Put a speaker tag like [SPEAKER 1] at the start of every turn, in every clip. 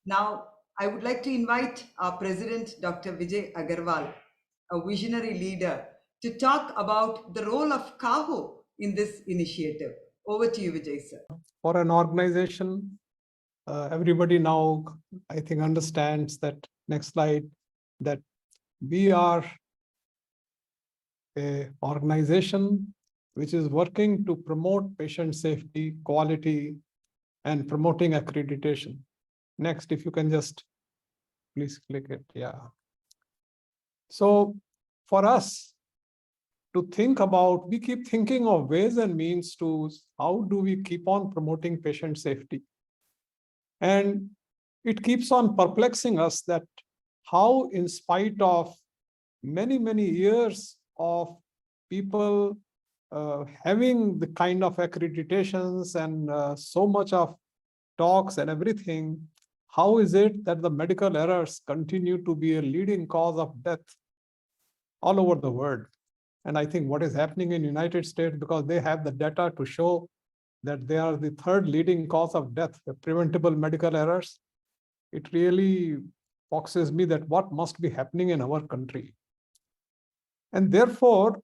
[SPEAKER 1] Now, I would like to invite our President, Dr. Vijay Agarwal, a visionary leader, to talk about the role of CAHO in this initiative. Over to you, Vijay, sir.
[SPEAKER 2] For an organization, everybody now, I think, understands that, next slide, that we are an organization which is working to promote patient safety, quality, and promoting accreditation. Next, if you can just please click it. Yeah. So for us to think about, we keep thinking of ways and means to how do we keep on promoting patient safety. And it keeps on perplexing us that how, in spite of many, many years of people having the kind of accreditations and so much of talks and everything, how is it that the medical errors continue to be a leading cause of death all over the world? And I think what is happening in United States, because they have the data to show that they are the third leading cause of death, preventable medical errors, it really foxes me that what must be happening in our country. And therefore,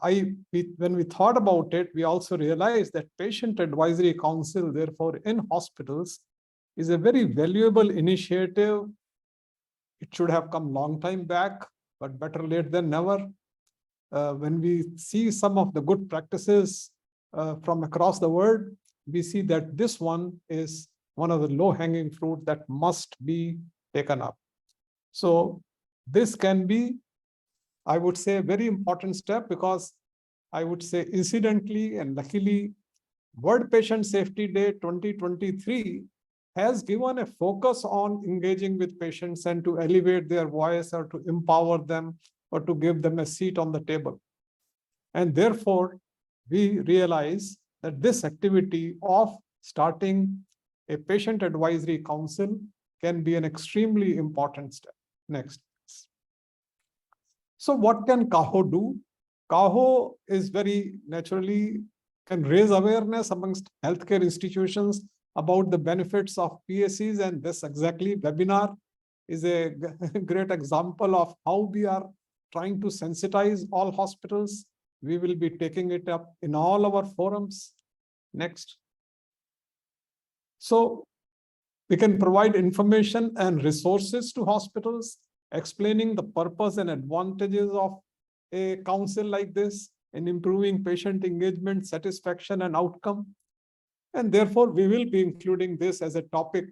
[SPEAKER 2] when we thought about it, we also realized that Patient Advisory Council, therefore, in hospitals is a very valuable initiative. It should have come long time back, but better late than never. When we see some of the good practices from across the world, we see that this one is one of the low-hanging fruit that must be taken up. So this can be, I would say, a very important step, because I would say incidentally and luckily, World Patient Safety Day 2023 has given a focus on engaging with patients and to elevate their voice or to empower them or to give them a seat on the table. And therefore, we realize that this activity of starting a patient advisory council can be an extremely important step. Next. So what can CAHO do? CAHO is very naturally can raise awareness amongst healthcare institutions about the benefits of PACs, and this exactly webinar is a great example of how we are trying to sensitize all hospitals. We will be taking it up in all our forums. Next. So we can provide information and resources to hospitals, explaining the purpose and advantages of a council like this in improving patient engagement, satisfaction, and outcome. And therefore, we will be including this as a topic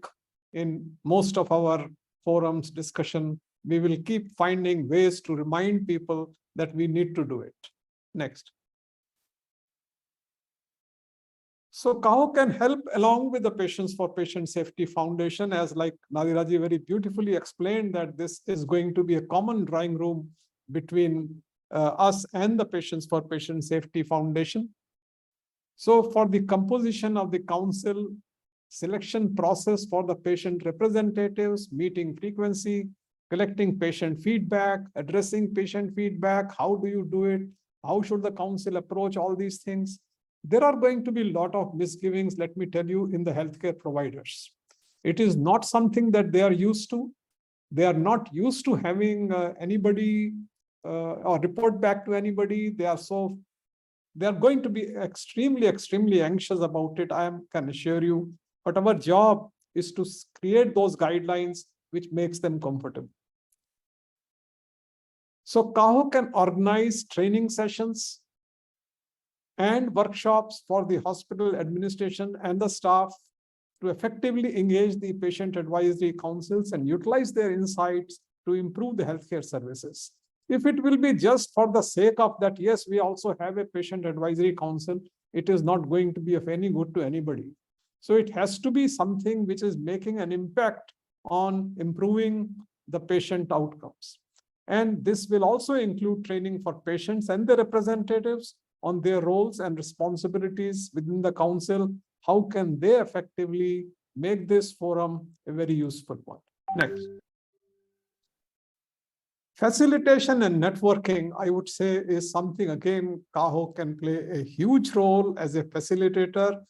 [SPEAKER 2] in most of our forums discussion. We will keep finding ways to remind people that we need to do it. Next. So CAHO can help along with the Patients for Patient Safety Foundation, as like Nadiraji very beautifully explained, that this is going to be a common drawing room between us and the Patients for Patient Safety Foundation. So for the composition of the council, selection process for the patient representatives, meeting frequency, collecting patient feedback, addressing patient feedback, how do you do it? How should the council approach all these things? There are going to be a lot of misgivings, let me tell you, in the healthcare providers. It is not something that they are used to. They are not used to having anybody or report back to anybody. They are going to be extremely, extremely anxious about it, I can assure you. But our job is to create those guidelines which makes them comfortable. So CAHO can organize training sessions and workshops for the hospital administration and the staff to effectively engage the patient advisory councils and utilize their insights to improve the healthcare services. If it will be just for the sake of that, yes, we also have a patient advisory council, it is not going to be of any good to anybody. So it has to be something which is making an impact on improving the patient outcomes. And this will also include training for patients and their representatives on their roles and responsibilities within the council. How can they effectively make this forum a very useful one? Next. Facilitation and networking, I would say, is something, again, CAHO can play a huge role as a facilitator.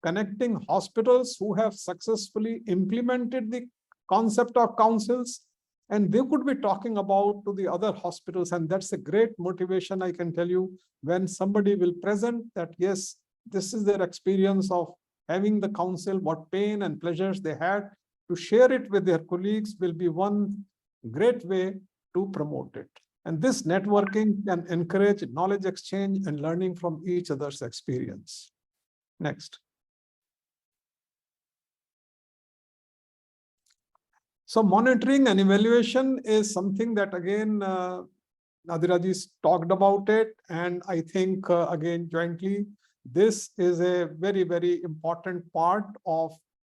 [SPEAKER 2] connecting hospitals who have successfully implemented the concept of councils, and they could be talking about to the other hospitals. And that's a great motivation, I can tell you, when somebody will present that, yes, this is their experience of having the council, what pain and pleasures they had, to share it with their colleagues will be one great way to promote it. And this networking can encourage knowledge exchange and learning from each other's experience. Next. So monitoring and evaluation is something that, again, Nadiraji talked about it. And I think, again, jointly, this is a very, very important part of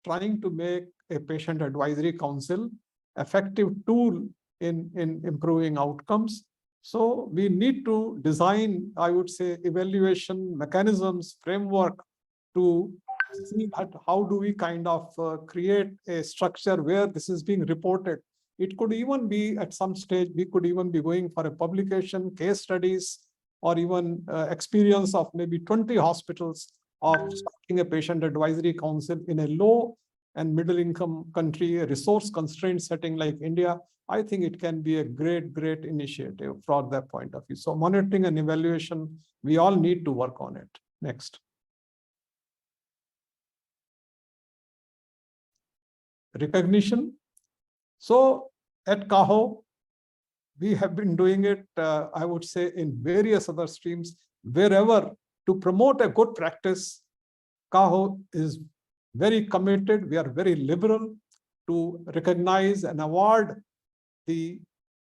[SPEAKER 2] trying to make a patient advisory council effective tool in improving outcomes. So we need to design, I would say, evaluation mechanisms, framework to see how do we kind of create a structure where this is being reported. It could even be at some stage, we could even be going for a publication, case studies, or even experience of maybe 20 hospitals of starting a patient advisory council in a low and middle income country, a resource constrained setting like India. I think it can be a great, great initiative from that point of view. So monitoring and evaluation, we all need to work on it. Next. Recognition. So at CAHO, we have been doing it, I would say, in various other streams. Wherever to promote a good practice, CAHO is very committed. We are very liberal to recognize and award the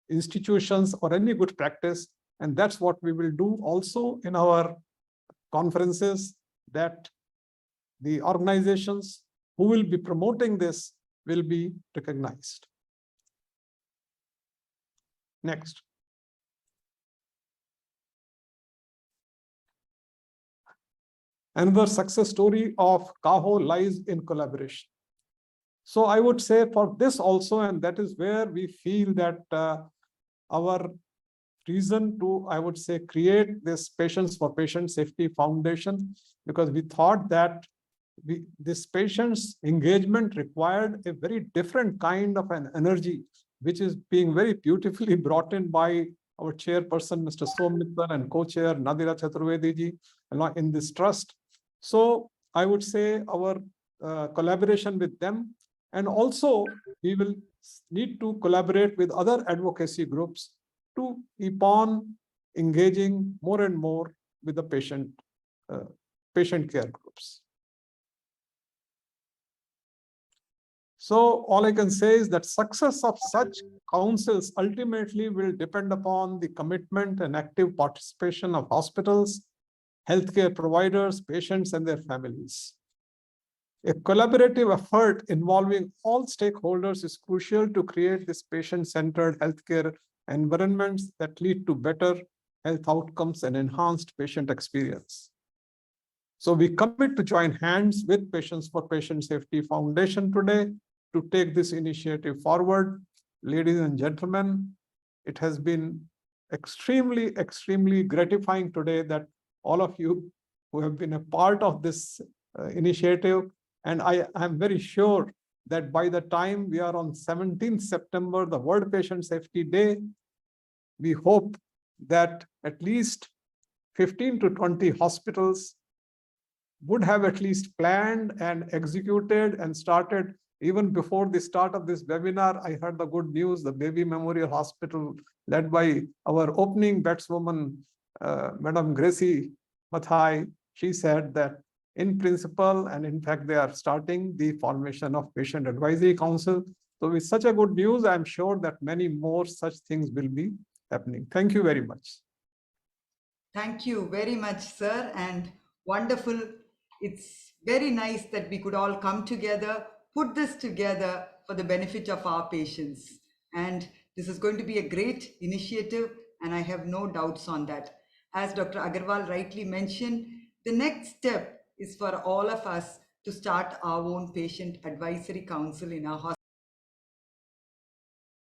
[SPEAKER 2] institutions or any good practice. And that's what we will do also in our conferences, that the organizations who will be promoting this will be recognized. Next. Another success story of CAHO lies in collaboration. So I would say for this also, and that is where we feel that our reason to, I would say, create this Patients for Patient Safety Foundation, because we thought that this patient's engagement required a very different kind of an energy, which is being very beautifully brought in by our chairperson, Mr. Som Mittal, and co-chair Nadira Chaturvedi ji in this trust. So I would say our collaboration with them, and also we will need to collaborate with other advocacy groups to keep on engaging more and more with the patient care groups. So all I can say is that success of such councils ultimately will depend upon the commitment and active participation of hospitals, healthcare providers, patients, and their families. A collaborative effort involving all stakeholders is crucial to create this patient-centered healthcare environments that lead to better health outcomes and enhanced patient experience. So we commit to join hands with Patients for Patient Safety Foundation today to take this initiative forward. Ladies and gentlemen, it has been extremely, extremely gratifying today that all of you who have been a part of this initiative, and I am very sure that by the time we are on 17th September, the World Patient Safety Day, we hope that at least 15 to 20 hospitals would have at least planned and executed and started. Even before the start of this webinar, I heard the good news, the Baby Memorial Hospital, led by our opening batswoman, Madam Gracie Mathai, she said that in principle, and in fact, they are starting the formation of Patient Advisory Council. So with such a good news, I'm sure that many more such things will be happening. Thank you very much.
[SPEAKER 1] Thank you very much, sir, and wonderful. It's very nice that we could all come together, put this together for the benefit of our patients. And this is going to be a great initiative, and I have no doubts on that. As Dr. Agarwal rightly mentioned, the next step is for all of us to start our own patient advisory council in our hospital.